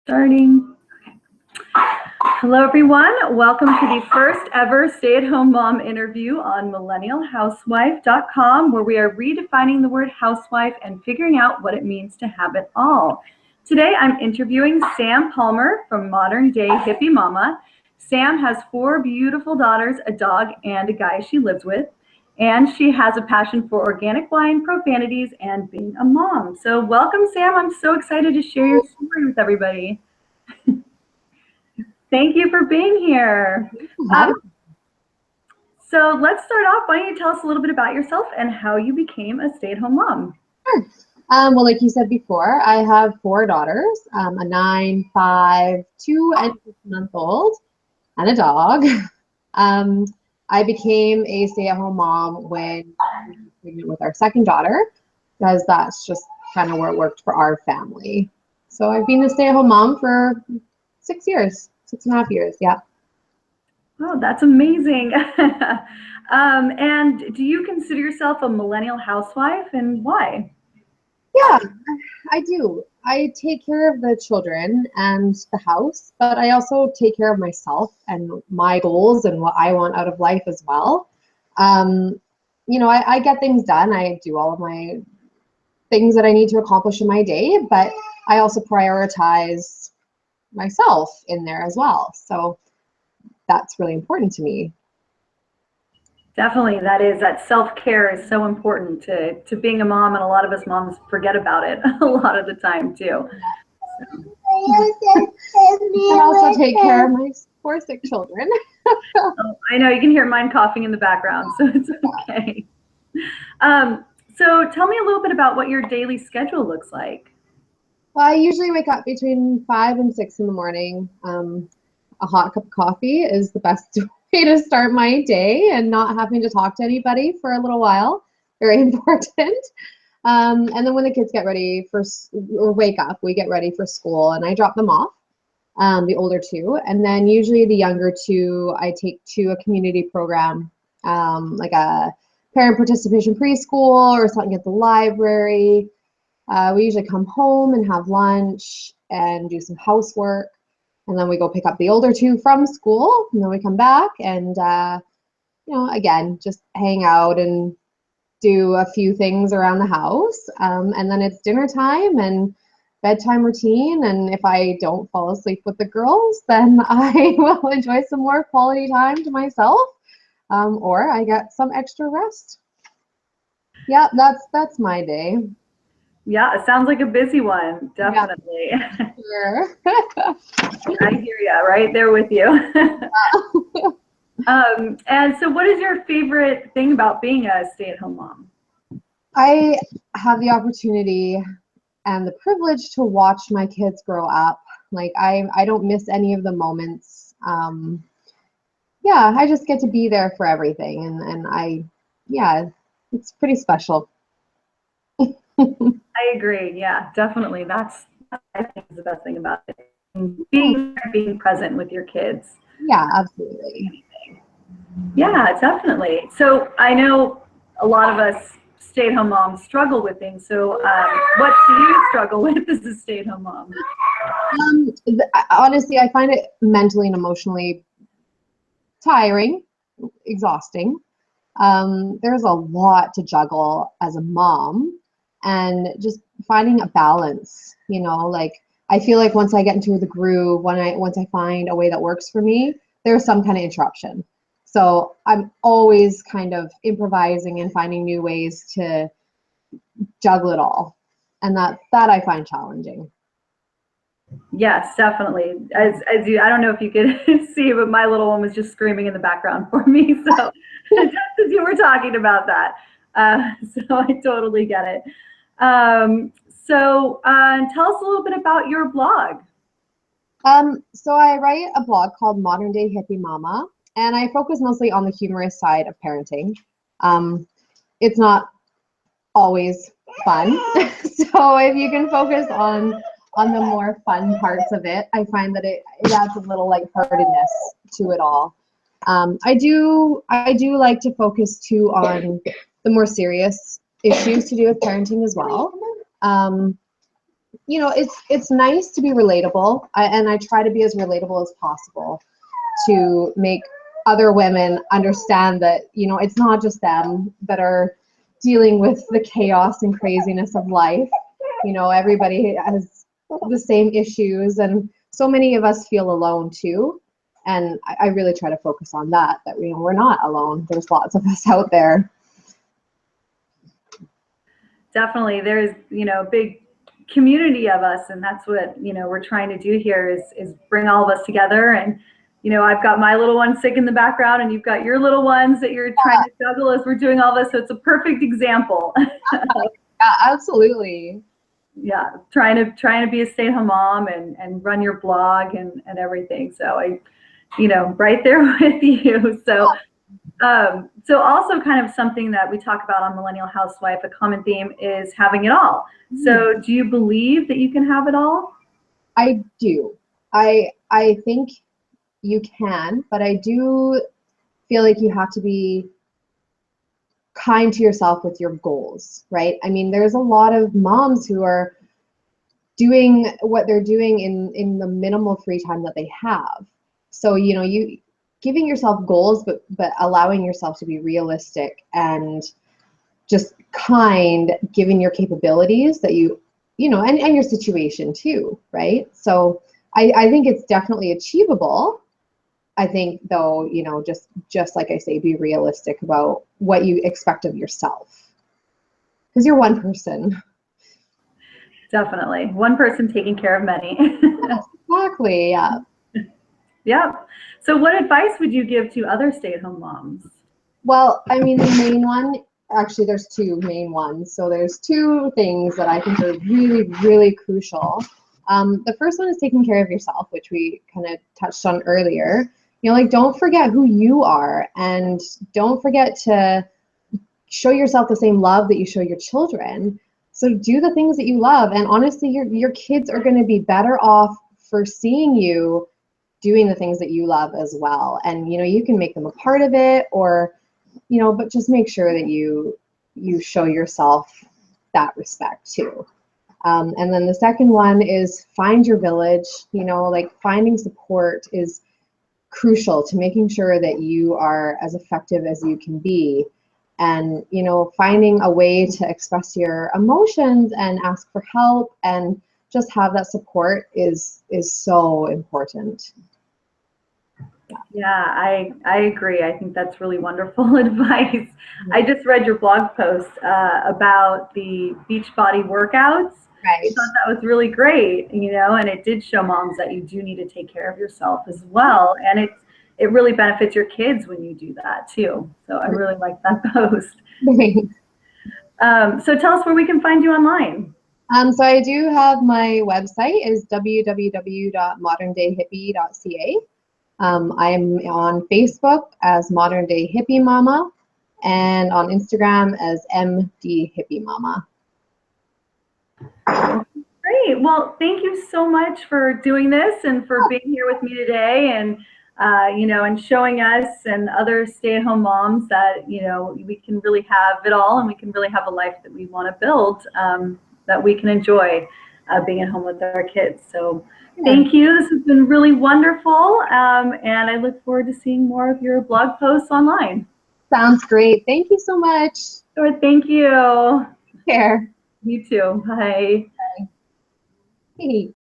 Starting. Hello, everyone. Welcome to the first ever stay-at-home mom interview on millennialhousewife.com, where we are redefining the word housewife and figuring out what it means to have it all. Today, I'm interviewing Sam Palmer from Modern Day Hippie Mama. Sam has 4 beautiful daughters, a dog, and a guy she lives with. And she has a passion for organic wine, profanities, and being a mom. So welcome, Sam. I'm so excited to share your story with everybody. Thank you for being here. So let's start off. Why don't you tell us a little bit about yourself and how you became a stay-at-home mom? Sure. Well, like you said before, I have 4 daughters, a 9, 5, 2, and 6-month-old, and a dog. I became a stay-at-home mom when I was pregnant with our 2nd daughter, because that's just kind of where it worked for our family. So I've been a stay-at-home mom for 6 years, 6.5 years, yeah. Oh, that's amazing. And do you consider yourself a millennial housewife, and why? Yeah, I do. I take care of the children and the house, but I also take care of myself and my goals and what I want out of life as well. I get things done. I do all of my things that I need to accomplish in my day, but I also prioritize myself in there as well. So that's really important to me. Definitely, that self-care is so important to being a mom, and a lot of us moms forget about it a lot of the time too. And also take care of my 4 sick children. Oh, I know, you can hear mine coughing in the background, so it's okay. So tell me a little bit about what your daily schedule looks like. Well, I usually wake up between 5 and 6 in the morning. A hot cup of coffee is the best way to start my day, and not having to talk to anybody for a little while. Very important. And then when the kids get ready or wake up, we get ready for school, and I drop them off, the older 2. And then usually the younger 2, I take to a community program, like a parent participation preschool or something at the library. We usually come home and have lunch and do some housework. And then we go pick up the older 2 from school, and then we come back and, again, just hang out and do a few things around the house. And then it's dinner time and bedtime routine. And if I don't fall asleep with the girls, then I will enjoy some more quality time to myself, or I get some extra rest. Yeah, that's my day. Yeah, it sounds like a busy one, definitely. Yeah, sure. I hear you, right there with you. And so what is your favorite thing about being a stay-at-home mom? I have the opportunity and the privilege to watch my kids grow up. Like I don't miss any of the moments. I just get to be there for everything, and it's pretty special. I agree. Yeah, definitely. That's I think is the best thing about it. Being present with your kids. Yeah, absolutely. Yeah, definitely. So I know a lot of us stay-at-home moms struggle with things. So what do you struggle with as a stay-at-home mom? Honestly, I find it mentally and emotionally tiring, exhausting. There's a lot to juggle as a mom, and just finding a balance, like I feel like once I get into the groove, once I find a way that works for me, there's some kind of interruption. So I'm always kind of improvising and finding new ways to juggle it all. And that I find challenging. Yes, definitely. As you, I don't know if you could see, but my little one was just screaming in the background for me. So just as you were talking about that, so I totally get it. So tell us a little bit about your blog. So I write a blog called Modern Day Hippie Mama, and I focus mostly on the humorous side of parenting. It's not always fun, so if you can focus on the more fun parts of it, I find that it adds a little lightheartedness to it all. I do like to focus too on the more serious issues to do with parenting as well. you know, it's nice to be relatable, and I try to be as relatable as possible to make other women understand that, you know, it's not just them that are dealing with the chaos and craziness of life. You know, everybody has the same issues, and so many of us feel alone too. And I really try to focus on that, you know, we're not alone. There's lots of us out there. Definitely. There's, you know, a big community of us, and that's what, you know, we're trying to do here is bring all of us together. And, you know, I've got my little one sick in the background, and you've got your little ones that you're trying to juggle as we're doing all this. So it's a perfect example. Absolutely. Yeah, trying to be a stay-at-home mom and run your blog and everything. So I, you know, right there with you. So also kind of something that we talk about on Millennial Housewife, a common theme is having it all. So do you believe that you can have it all? I do. I think you can, but I do feel like you have to be kind to yourself with your goals, right? I mean, there's a lot of moms who are doing what they're doing in the minimal free time that they have. So, you know, you giving yourself goals, but allowing yourself to be realistic and just kind, given your capabilities that you know, and your situation too, right? So I think it's definitely achievable. I think though, you know, just like I say, be realistic about what you expect of yourself, because you're one person. Definitely. One person taking care of many. Exactly, yeah. Yeah. So what advice would you give to other stay-at-home moms? Well, I mean, the main one, actually, there's two main ones. So there's two things that I think are really, really crucial. The first one is taking care of yourself, which we kind of touched on earlier. You know, like, don't forget who you are, and don't forget to show yourself the same love that you show your children. So do the things that you love, and honestly, your kids are going to be better off for seeing you doing the things that you love as well. And, you know, you can make them a part of it, or, you know, but just make sure that you show yourself that respect too. And then the second one is find your village. You know, like, finding support is crucial to making sure that you are as effective as you can be. And, you know, finding a way to express your emotions and ask for help and just have that support is so important. Yeah, I agree. I think that's really wonderful advice. I just read your blog post about the Beachbody workouts. Right. I thought that was really great, you know, and it did show moms that you do need to take care of yourself as well. And it really benefits your kids when you do that too. So I really like that post. So tell us where we can find you online. So I do have my website is www.moderndayhippie.ca. I'm on Facebook as Modern Day Hippie Mama, and on Instagram as MD Hippie Mama. Great. Well, thank you so much for doing this and for being here with me today, and you know, and showing us and other stay-at-home moms that, you know, we can really have it all, and we can really have a life that we want to build, that we can enjoy being at home with our kids. So thank you. This has been really wonderful, and I look forward to seeing more of your blog posts online. Sounds great. Thank you so much. Sure, thank you. Take care. You too. Bye. Bye. Hey.